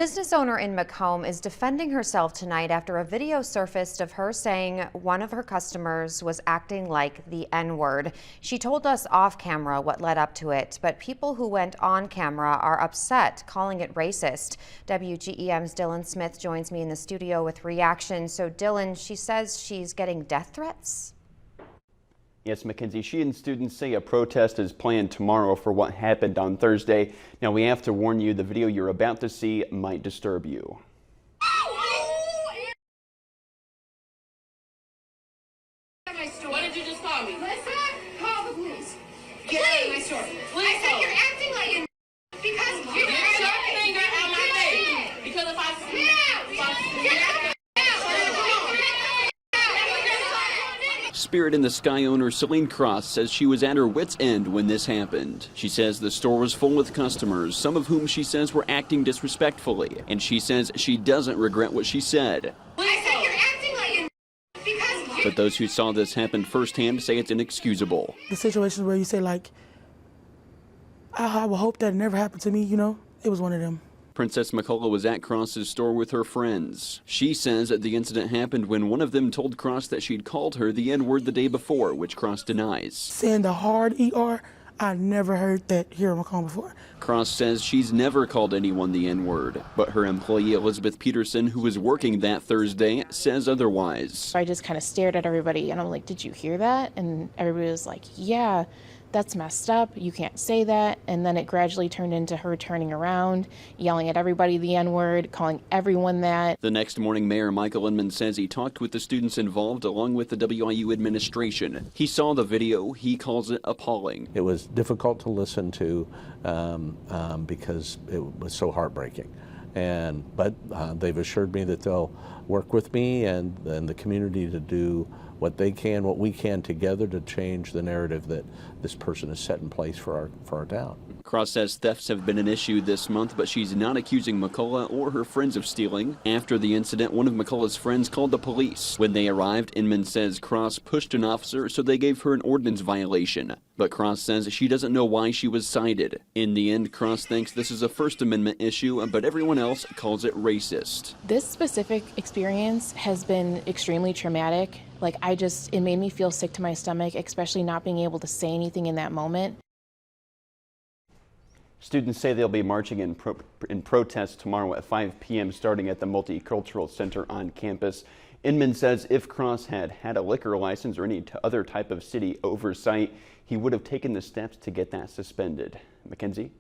Business owner in Macomb is defending herself tonight after a video surfaced of her saying one of her customers was acting like the N-word. She told us off camera what led up to it, but people who went on camera are upset, calling it racist. WGEM's Dylan Smith joins me in the studio with reaction. So Dylan, she says she's getting death threats? Yes, Mackenzie, she and students say a protest is planned tomorrow for what happened on Thursday. Now, we have to warn you, the video you're about to see might disturb you. What did you just call me? Listen, call the police. Get out of my store. I said you're acting like an because you're Get your finger out my face. Because if I see Spirit in the Sky owner Celine Cross says she was at her wit's end when this happened. She says the store was full with customers, some of whom she says were acting disrespectfully, and she says she doesn't regret what she said. I said you're acting like an because But those who saw this happen firsthand say it's inexcusable. The situations where you say, like, I would hope that it never happened to me, you know? It was one of them. Princess McCullough was at Cross's store with her friends. She says that the incident happened when one of them told Cross that she'd called her the N-word the day before, which Cross denies. Saying the hard ER, I never heard that here in Macomb before. Cross says she's never called anyone the N-word, but her employee Elizabeth Peterson, who was working that Thursday, says otherwise. I just kind of stared at everybody and I'm like, did you hear that? And everybody was like, yeah, that's messed up. You can't say that. And then it gradually turned into her turning around, yelling at everybody the N-word, calling everyone that. The next morning, Mayor Michael Inman says he talked with the students involved along with the WIU administration. He saw the video. He calls it appalling. It was difficult to listen to because it was so heartbreaking. But they've assured me that they'll work with me and the community to do what they can, what we can together to change the narrative that this person has set in place for our town. Cross says thefts have been an issue this month, but she's not accusing McCullough or her friends of stealing. After the incident, one of McCullough's friends called the police. When they arrived, Inman says Cross pushed an officer, so they gave her an ordinance violation. But Cross says she doesn't know why she was cited. In the end, Cross thinks this is a First Amendment issue, but everyone else calls it racist. This specific experience has been extremely traumatic. Like, it made me feel sick to my stomach, especially not being able to say anything in that moment. Students say they'll be marching in protest tomorrow at 5 p.m. starting at the Multicultural Center on campus. Inman says if Cross had a liquor license or any other type of city oversight, he would have taken the steps to get that suspended. Mackenzie?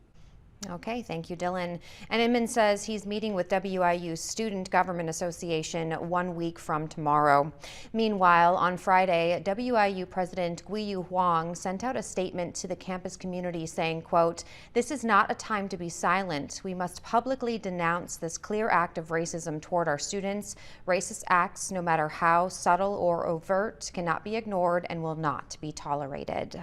Okay, thank you, Dylan. And Inman says he's meeting with WIU's Student Government Association 1 week from tomorrow. Meanwhile, on Friday, WIU President Guiyu Huang sent out a statement to the campus community saying, quote, "This is not a time to be silent. We must publicly denounce this clear act of racism toward our students. Racist acts, no matter how subtle or overt, cannot be ignored and will not be tolerated."